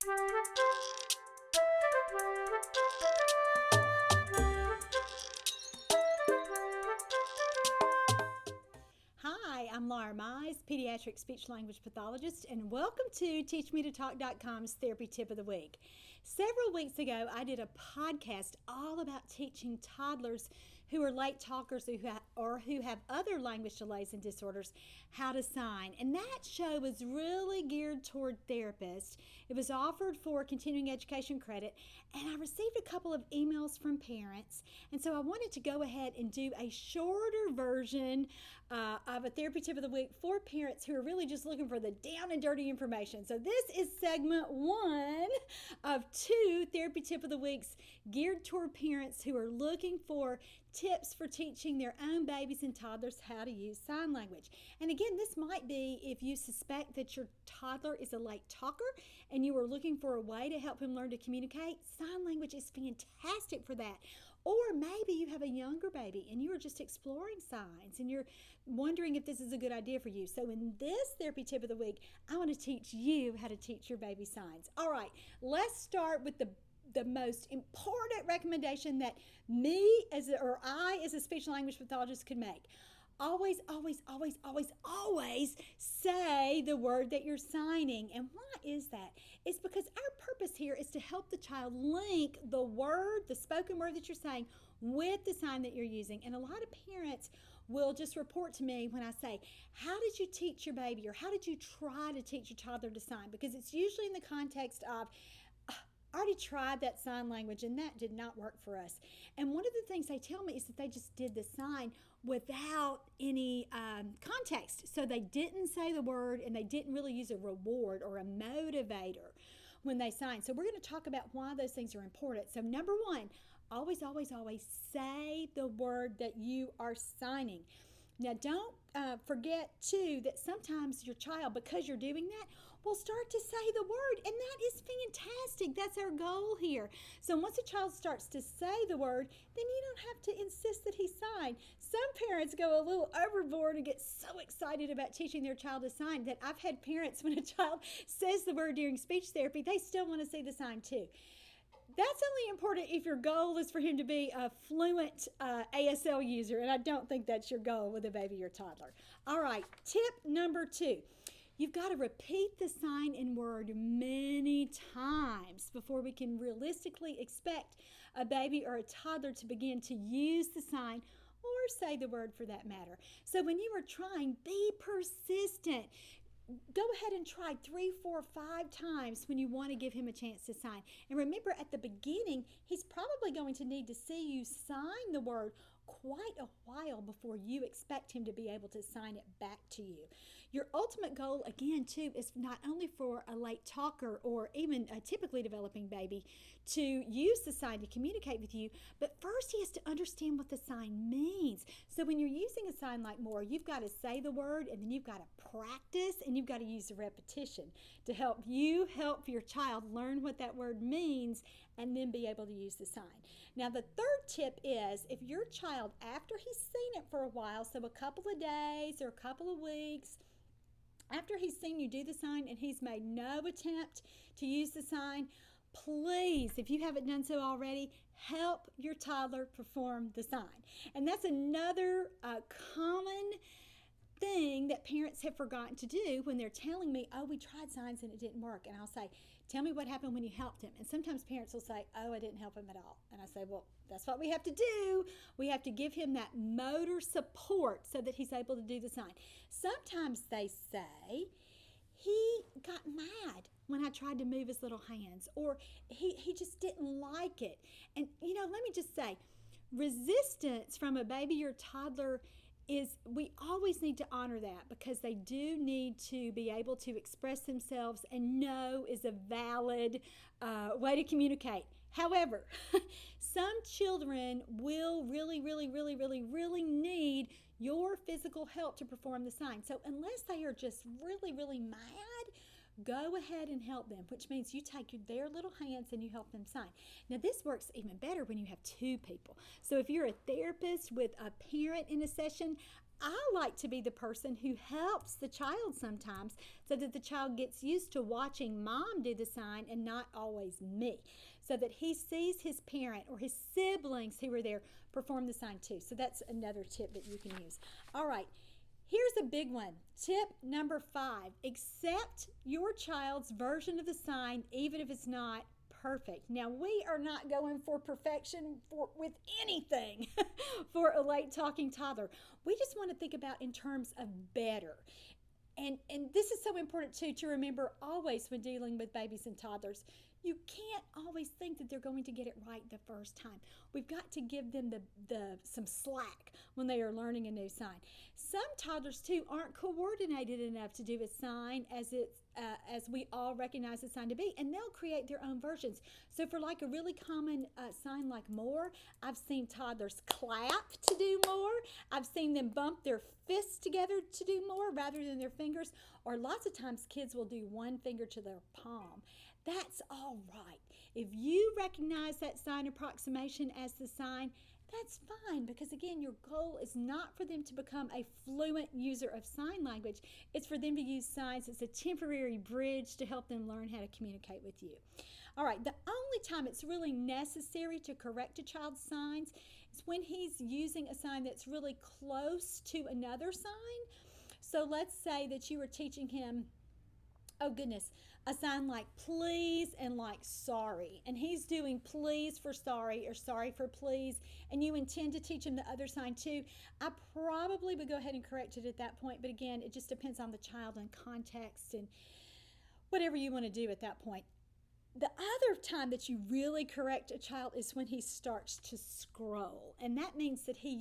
Hi, I'm Laura Mize, pediatric speech-language pathologist, and welcome to TeachMeToTalk.com's Therapy Tip of the Week. Several weeks ago, I did a podcast all about teaching toddlers who are late talkers or who have other language delays and disorders how to sign, and that show was really geared toward therapists. It was offered for continuing education credit, and I received a couple of emails from parents, and so I wanted to go ahead and do a shorter version of a therapy tip of the week for parents who are really just looking for the down and dirty information. So this is segment 1 of 2 therapy tip of the weeks geared toward parents who are looking for tips for teaching their own babies and toddlers how to use sign language. And again, this might be if you suspect that your toddler is a late talker and you are looking for a way to help him learn to communicate. Sign language is fantastic for that. Or maybe you have a younger baby and you are just exploring signs and you're wondering if this is a good idea for you. So in this therapy tip of the week, I want to teach you how to teach your baby signs. All right, let's start with the most important recommendation that I as a speech language pathologist could make. Always, always, always, always, always say the word that you're signing. And why is that? It's because our purpose here is to help the child link the word, the spoken word that you're saying, with the sign that you're using. And a lot of parents will just report to me when I say, how did you teach your baby, or how did you try to teach your toddler to sign? Because it's usually in the context of, I already tried that sign language and that did not work for us. And one of the things they tell me is that they just did the sign without any context. So they didn't say the word and they didn't really use a reward or a motivator when they signed. So we're going to talk about why those things are important. So number 1, always, always, always say the word that you are signing. Now, don't forget, too, that sometimes your child, because you're doing that, will start to say the word, and that is fantastic. That's our goal here. So once a child starts to say the word, then you don't have to insist that he sign. Some parents go a little overboard and get so excited about teaching their child to sign that I've had parents, when a child says the word during speech therapy, they still want to see the sign, too. That's only important if your goal is for him to be a fluent ASL user, and I don't think that's your goal with a baby or toddler. All right, tip number 2. You've got to repeat the sign and word many times before we can realistically expect a baby or a toddler to begin to use the sign or say the word for that matter. So when you are trying, be persistent. Go ahead and try 3, 4, 5 times when you want to give him a chance to sign. And remember, at the beginning, he's probably going to need to see you sign the word quite a while before you expect him to be able to sign it back to you. Your ultimate goal, again, too, is not only for a late talker or even a typically developing baby to use the sign to communicate with you, but first he has to understand what the sign means. So when you're using a sign like more, you've got to say the word, and then you've got to practice, and you've got to use the repetition to help your child learn what that word means and then be able to use the sign. Now, the third tip is if your child, after he's seen it for a while, so a couple of days or a couple of weeks, after he's seen you do the sign and he's made no attempt to use the sign, please, if you haven't done so already, help your toddler perform the sign. And that's another common thing that parents have forgotten to do when they're telling me, oh, we tried signs and it didn't work. And I'll say, tell me what happened when you helped him. And sometimes parents will say, oh, I didn't help him at all. And I say, well, that's what we have to do. We have to give him that motor support so that he's able to do the sign. Sometimes they say, he got mad when I tried to move his little hands, or he just didn't like it. And, let me just say, resistance from a baby or toddler we always need to honor that, because they do need to be able to express themselves, and no is a valid way to communicate. However, some children will really, really, really, really, really need your physical help to perform the sign. So unless they are just really, really mad, go ahead and help them, which means you take their little hands and you help them sign. Now, this works even better when you have 2 people. So if you're a therapist with a parent in a session, I like to be the person who helps the child sometimes so that the child gets used to watching mom do the sign and not always me, so that he sees his parent or his siblings who are there perform the sign too. So that's another tip that you can use. All right, here's a big one. Tip number 5, accept your child's version of the sign even if it's not perfect. Now, we are not going for perfection with anything for a late talking toddler. We just want to think about in terms of better. And this is so important too to remember always when dealing with babies and toddlers. You can't always think that they're going to get it right the first time. We've got to give them some slack when they are learning a new sign. Some toddlers too aren't coordinated enough to do a sign as we all recognize the sign to be, and they'll create their own versions. So for like a really common sign like more, I've seen toddlers clap to do more. I've seen them bump their fists together to do more rather than their fingers, or lots of times kids will do one finger to their palm. That's all right. If you recognize that sign approximation as the sign, that's fine, because again, your goal is not for them to become a fluent user of sign language. It's for them to use signs as a temporary bridge to help them learn how to communicate with you. All right, the only time it's really necessary to correct a child's signs is when he's using a sign that's really close to another sign. So let's say that you were teaching him, oh goodness, a sign like please and like sorry, and he's doing please for sorry or sorry for please, and you intend to teach him the other sign too. I probably would go ahead and correct it at that point, but again, it just depends on the child and context and whatever you want to do at that point. The other time that you really correct a child is when he starts to scroll, and that means that he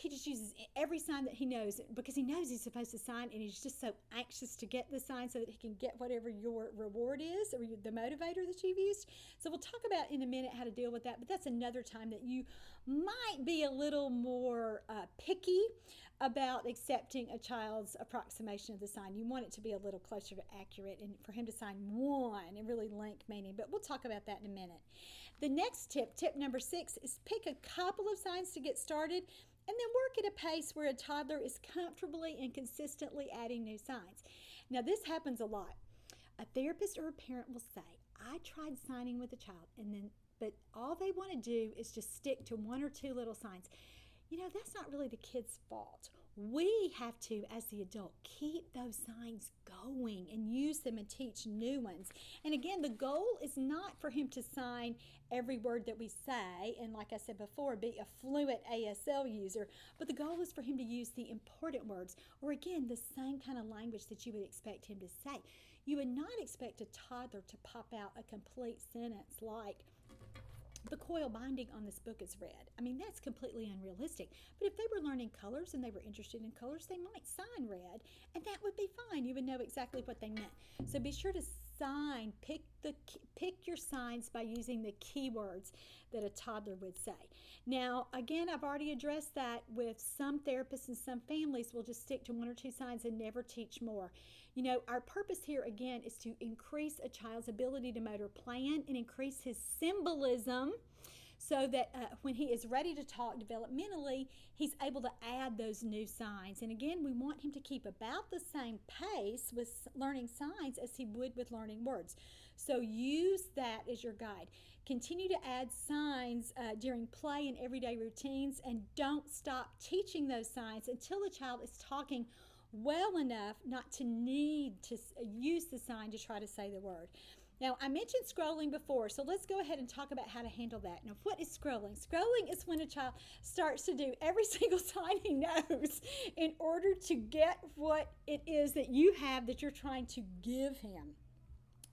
just uses every sign that he knows, because he knows he's supposed to sign, and he's just so anxious to get the sign so that he can get whatever your reward is, or the motivator that you've used. So we'll talk about in a minute how to deal with that, but that's another time that you might be a little more picky about accepting a child's approximation of the sign. You want it to be a little closer to accurate and for him to sign one and really link meaning, but we'll talk about that in a minute. The next tip number 6, is pick a couple of signs to get started and then work at a pace where a toddler is comfortably and consistently adding new signs. Now, this happens a lot. A therapist or a parent will say, I tried signing with a child, but all they want to do is just stick to one or two little signs. You know, that's not really the kid's fault. We have to, as the adult, keep those signs going and use them and teach new ones. And again, the goal is not for him to sign every word that we say, and like I said before, be a fluent ASL user, but the goal is for him to use the important words, or again, the same kind of language that you would expect him to say. You would not expect a toddler to pop out a complete sentence like, the coil binding on this book is red. I mean, that's completely unrealistic. But if they were learning colors and they were interested in colors, they might sign red, and that would be fine. You would know exactly what they meant. So be sure to sign, pick your signs by using the keywords that a toddler would say. Now, again, I've already addressed that with some therapists and some families will just stick to one or two signs and never teach more. You know, our purpose here, again, is to increase a child's ability to motor plan and increase his symbolism so that when he is ready to talk developmentally, he's able to add those new signs. And again, we want him to keep about the same pace with learning signs as he would with learning words. So use that as your guide. Continue to add signs during play and everyday routines, and don't stop teaching those signs until the child is talking well enough not to need to use the sign to try to say the word. Now, I mentioned scrolling before, so let's go ahead and talk about how to handle that. Now, what is scrolling? Scrolling is when a child starts to do every single sign he knows in order to get what it is that you have that you're trying to give him.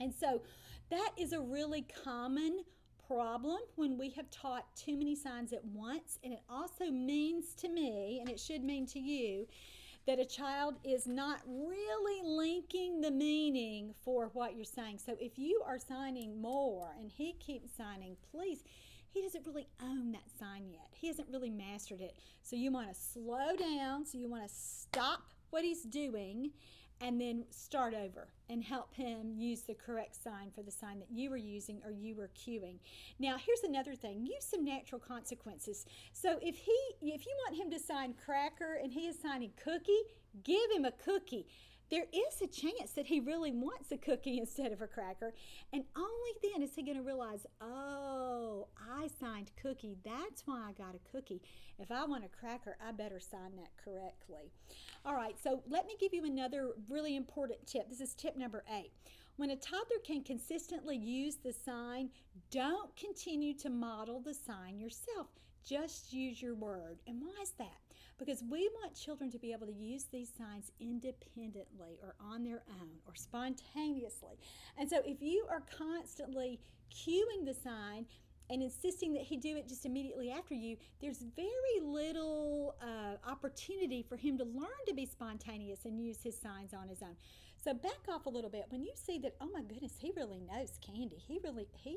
And so that is a really common problem when we have taught too many signs at once, and it also means to me, and it should mean to you, that a child is not really linking the meaning for what you're saying. So if you are signing more and he keeps signing please, he doesn't really own that sign yet. He hasn't really mastered it. So you want to slow down, so you want to stop what he's doing and then start over and help him use the correct sign for the sign that you were using or you were cueing. Now, here's another thing. Use some natural consequences. So if you want him to sign cracker and he is signing cookie, give him a cookie. There is a chance that he really wants a cookie instead of a cracker, and only then is he going to realize, oh, I signed cookie. That's why I got a cookie. If I want a cracker, I better sign that correctly. All right, so let me give you another really important tip. This is tip number 8. When a toddler can consistently use the sign, don't continue to model the sign yourself. Just use your word. And why is that? Because we want children to be able to use these signs independently or on their own or spontaneously. And so if you are constantly cueing the sign and insisting that he do it just immediately after you, there's very little opportunity for him to learn to be spontaneous and use his signs on his own. So back off a little bit. When you see that, oh my goodness, he really knows candy. He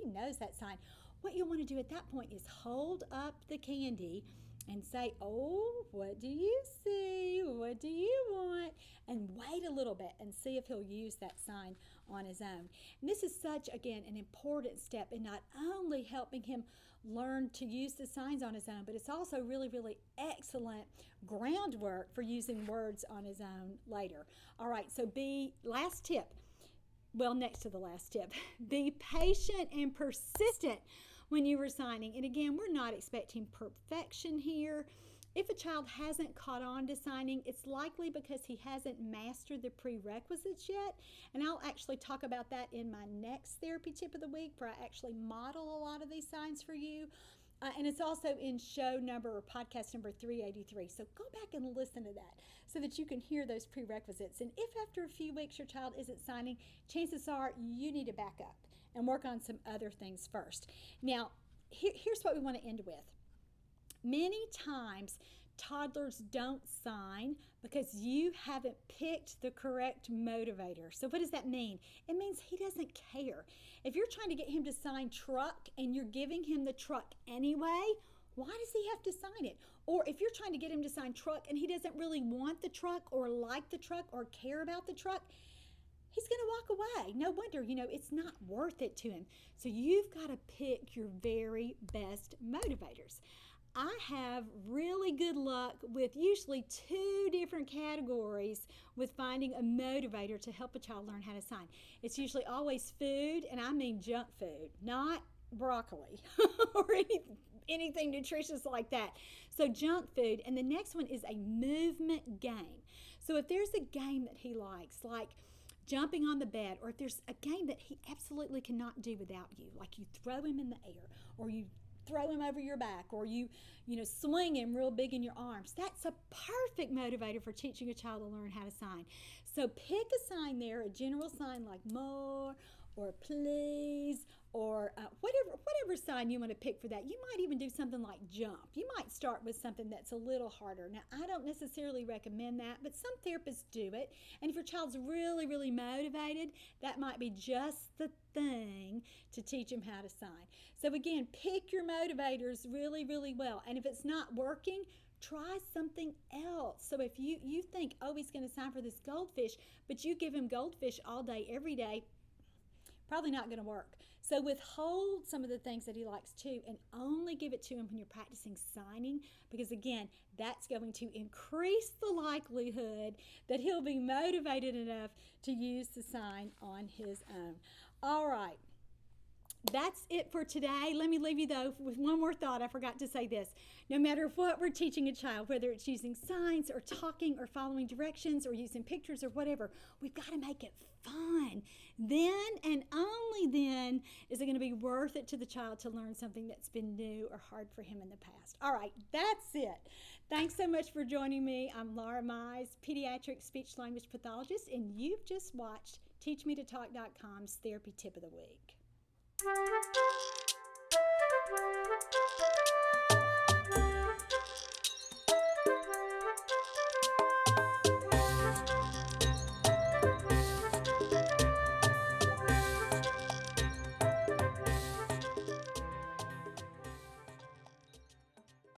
knows that sign. What you want to do at that point is hold up the candy and say, oh, what do you see? What do you want? And wait a little bit and see if he'll use that sign on his own. And this is such, again, an important step in not only helping him learn to use the signs on his own, but it's also really, really excellent groundwork for using words on his own later. All right, so last tip. Well, next to the last tip, be patient and persistent when you were signing. And again, we're not expecting perfection here. If a child hasn't caught on to signing, it's likely because he hasn't mastered the prerequisites yet. And I'll actually talk about that in my next therapy tip of the week, where I actually model a lot of these signs for you. And it's also in podcast number 383. So go back and listen to that so that you can hear those prerequisites. And if after a few weeks your child isn't signing, chances are you need to back up and work on some other things first. Now, here's what we want to end with. Many times, toddlers don't sign because you haven't picked the correct motivator. So what does that mean? It means he doesn't care. If you're trying to get him to sign truck and you're giving him the truck anyway, why does he have to sign it? Or if you're trying to get him to sign truck and he doesn't really want the truck or like the truck or care about the truck, he's going to walk away. No wonder, it's not worth it to him. So you've got to pick your very best motivators. I have really good luck with usually 2 different categories with finding a motivator to help a child learn how to sign. It's usually always food, and I mean junk food, not broccoli or anything nutritious like that. So junk food. And the next one is a movement game. So if there's a game that he likes, like jumping on the bed, or if there's a game that he absolutely cannot do without you, like you throw him in the air, or you throw him over your back, or you swing him real big in your arms. That's a perfect motivator for teaching a child to learn how to sign. So pick a sign there, a general sign like more or please, or whatever sign you want to pick for that. You might even do something like jump. You might start with something that's a little harder. Now, I don't necessarily recommend that, but some therapists do it. And if your child's really, really motivated, that might be just the thing to teach him how to sign. So again, pick your motivators really, really well. And if it's not working, try something else. So if you think, oh, he's going to sign for this goldfish, but you give him goldfish all day, every day, probably not going to work. So withhold some of the things that he likes too, and only give it to him when you're practicing signing, because again, that's going to increase the likelihood that he'll be motivated enough to use the sign on his own. All right. That's it for today. Let me leave you, though, with one more thought. I forgot to say this. No matter what we're teaching a child, whether it's using signs or talking or following directions or using pictures or whatever, we've got to make it fun. Then and only then is it going to be worth it to the child to learn something that's been new or hard for him in the past. All right, that's it. Thanks so much for joining me. I'm Laura Mize, pediatric speech-language pathologist, and you've just watched TeachMeToTalk.com's Therapy Tip of the Week.